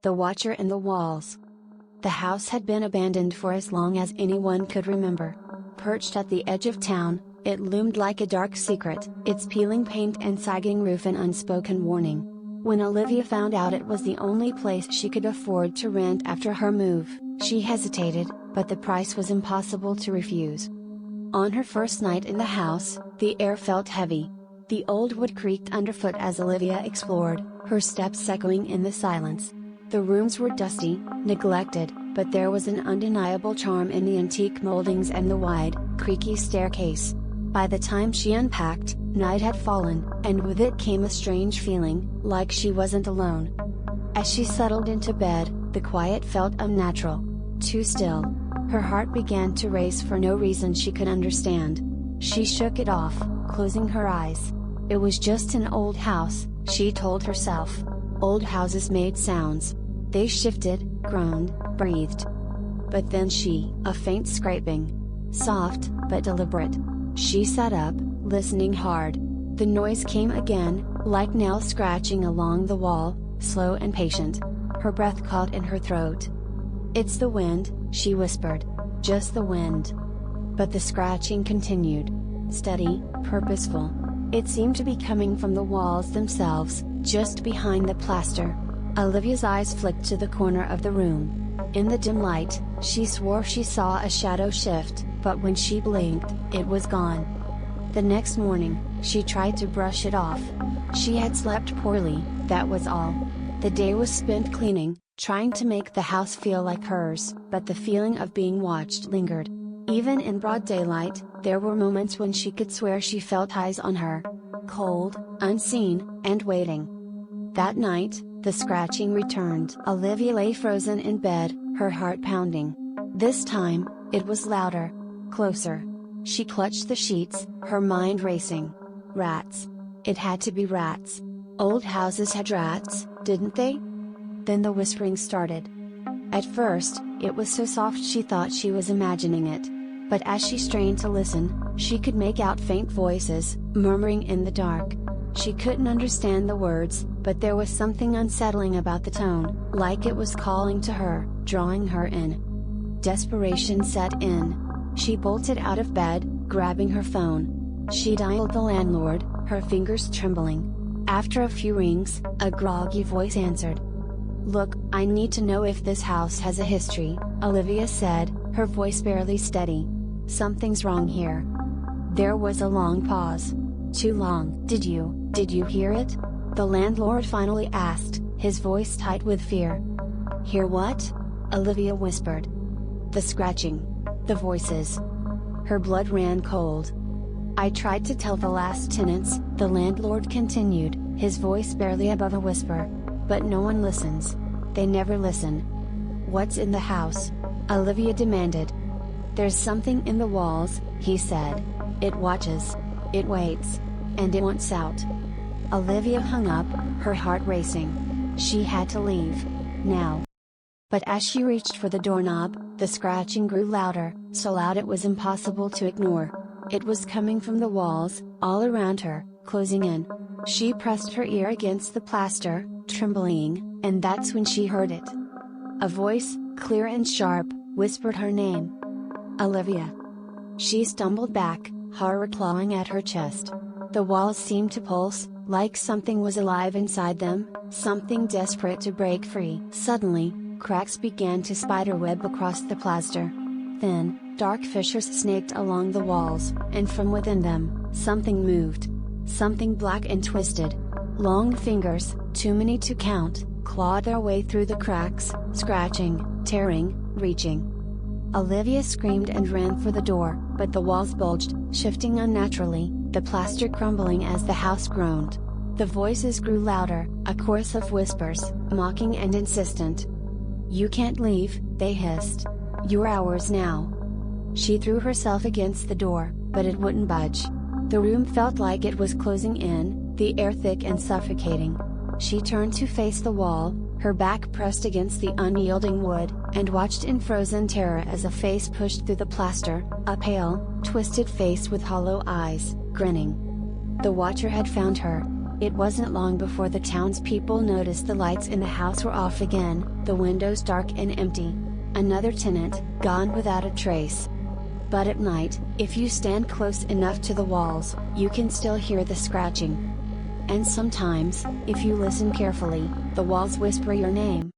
The Watcher in the Walls. The house had been abandoned for as long as anyone could remember. Perched at the edge of town, it loomed like a dark secret, its peeling paint and sagging roof an unspoken warning. When Olivia found out it was the only place she could afford to rent after her move, she hesitated, but the price was impossible to refuse. On her first night in the house, the air felt heavy. The old wood creaked underfoot as Olivia explored, her steps echoing in the silence. The rooms were dusty, neglected, but there was an undeniable charm in the antique moldings and the wide, creaky staircase. By the time she unpacked, night had fallen, and with it came a strange feeling, like she wasn't alone. As she settled into bed, the quiet felt unnatural. Too still. Her heart began to race for no reason she could understand. She shook it off, closing her eyes. It was just an old house, she told herself. Old houses made sounds. They shifted, groaned, breathed. But then a faint scraping. Soft, but deliberate. She sat up, listening hard. The noise came again, like nails scratching along the wall, slow and patient. Her breath caught in her throat. "It's the wind," she whispered. "Just the wind." But the scratching continued. Steady, purposeful. It seemed to be coming from the walls themselves, just behind the plaster. Olivia's eyes flicked to the corner of the room. In the dim light, she swore she saw a shadow shift, but when she blinked, it was gone. The next morning, she tried to brush it off. She had slept poorly, that was all. The day was spent cleaning, trying to make the house feel like hers, but the feeling of being watched lingered. Even in broad daylight, there were moments when she could swear she felt eyes on her. Cold, unseen, and waiting. That night, the scratching returned. Olivia lay frozen in bed, her heart pounding. This time, it was louder. Closer. She clutched the sheets, her mind racing. Rats. It had to be rats. Old houses had rats, didn't they? Then the whispering started. At first, it was so soft she thought she was imagining it. But as she strained to listen, she could make out faint voices, murmuring in the dark. She couldn't understand the words, but there was something unsettling about the tone, like it was calling to her, drawing her in. Desperation set in. She bolted out of bed, grabbing her phone. She dialed the landlord, her fingers trembling. After a few rings, a groggy voice answered. "Look, I need to know if this house has a history," Olivia said, her voice barely steady. "Something's wrong here." There was a long pause. Too long. Did you hear it?" the landlord finally asked, his voice tight with fear. "Hear what?" Olivia whispered. "The scratching. The voices." Her blood ran cold. "I tried to tell the last tenants," the landlord continued, his voice barely above a whisper. "But no one listens. They never listen." "What's in the house?" Olivia demanded. "There's something in the walls," he said. "It watches. It waits. And it wants out." Olivia hung up, her heart racing. She had to leave. Now. But as she reached for the doorknob, the scratching grew louder, so loud it was impossible to ignore. It was coming from the walls, all around her, closing in. She pressed her ear against the plaster, trembling, and that's when she heard it. A voice, clear and sharp, whispered her name. "Olivia." She stumbled back, horror clawing at her chest. The walls seemed to pulse, like something was alive inside them, something desperate to break free. Suddenly, cracks began to spiderweb across the plaster. Thin, dark fissures snaked along the walls, and from within them, something moved. Something black and twisted. Long fingers, too many to count, clawed their way through the cracks, scratching, tearing, reaching. Olivia screamed and ran for the door, but the walls bulged, shifting unnaturally, the plaster crumbling as the house groaned. The voices grew louder, a chorus of whispers, mocking and insistent. "You can't leave," they hissed. "You're ours now." She threw herself against the door, but it wouldn't budge. The room felt like it was closing in, the air thick and suffocating. She turned to face the wall, her back pressed against the unyielding wood, and watched in frozen terror as a face pushed through the plaster, a pale, twisted face with hollow eyes, grinning. The Watcher had found her. It wasn't long before the townspeople noticed the lights in the house were off again, the windows dark and empty. Another tenant, gone without a trace. But at night, if you stand close enough to the walls, you can still hear the scratching. And sometimes, if you listen carefully, the walls whisper your name.